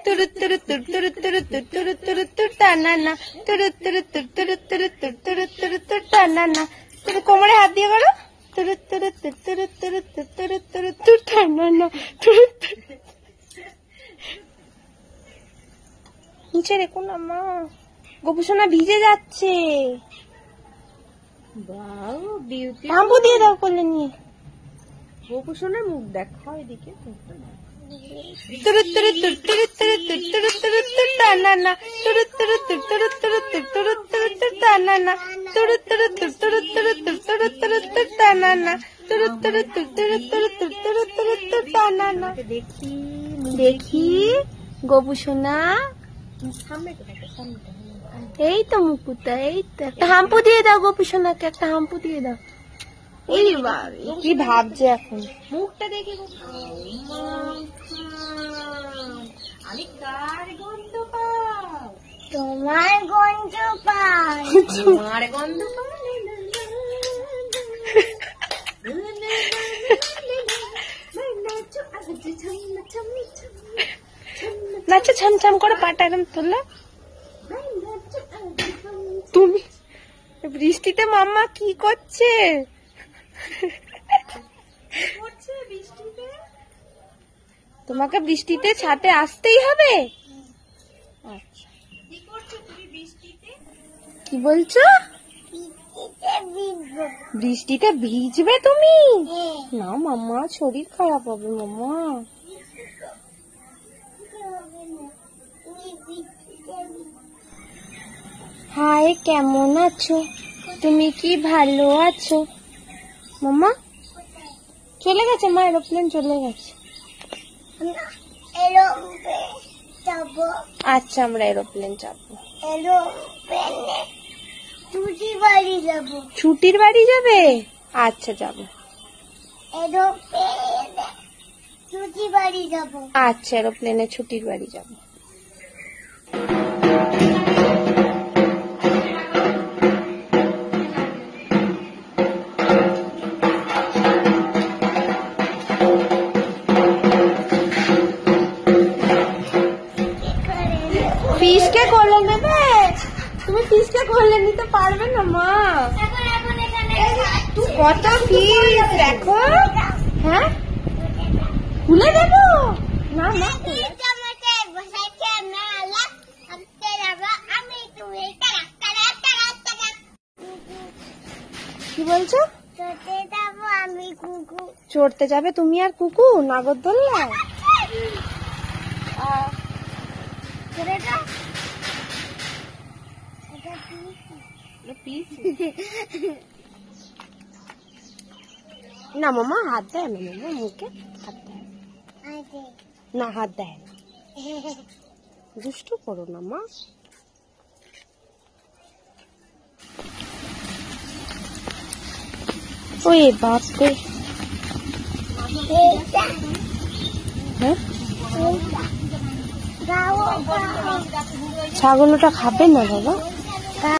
তুরু তুরু তুর তুরু তুরু তুর তুরু তুরু তুর টানা তুরু তুরু তুর তুরু তুরু তুর তুরু তুরু তুর টানা। তুমি কোমরে হাত দিয়ে করো তুরু তুরু তুর তুরু তুরু তুর তুরু তুরু তুর টানা। নিচে রেখো না মা, গোপুসোনা ভিজে যাচ্ছে। শ্যাম্পু দিয়ে দাও কোলে নিয়ে। গোপুসোনার মুখ দেখো এদিকে। তুরু তুরু তুর তুরু তুরু তুর তুরু তুরু তুর টানা তুরু তুরু তুর তুরু তুরু তুর তুরু তুরু তুর টানা তুরু তুরু তুর তুরু তুরু তুর তুরু তুরু তুর টানা তুরু তুরু তুর তুরু তুরু তুর তুরু তুরু তুর টানা। দেখি দেখি গোপুসোনা, এই তো মুকুতা, এই তো একটা হাম্পু দিয়ে দাও গোপুসোনাকে, একটা হাম্পু দিয়ে দাও। এই বাবা কি ভাবছে এখন, মুখটা দেখি। আমি কার গন্ধ পাই? তোমার গন্ধ পাই। তোমার গন্ধ পাই। নাচো ছমছম করে পাটা একদম তোলা। তুমি বৃষ্টিতে মাম্মা কি করছে? তোমাকে বৃষ্টিতে ছাদে আসতেই হবে। আচ্ছা কি বলছো? বৃষ্টিতে ভিজবে তুমি? না মাম্মা, শরীর খারাপ হবে মাম্মা। হাই, কেমন আছো তুমি? কি ভালো আছো মাম্মা? চলে গেছে মা, এরোপ্লেন চলে গেছে। আচ্ছা আমরা এরোপ্লেন চাপবো। ছুটির বাড়ি যাবে? আচ্ছা যাবো। আচ্ছা এরোপ্লেনে ছুটির বাড়ি যাবো। ফিশকে কোলে নেবে? তুমি ফিশকে কোলে নিতে পারবে না মা। কত ফিশ দেখো। হ্যাঁ খুলে দেবো? না না কি বলছো? চড়তে যাবে তুমি আর কুকু নাগরদোল্লায়? না মামা হাত দেয় না, মামা মুখে হাত দেয় না, হাত দেয় না। দুষ্টু করো না মা। ওই বাপরে, হ্যাঁ ছাগলটা খাবে না বাবা।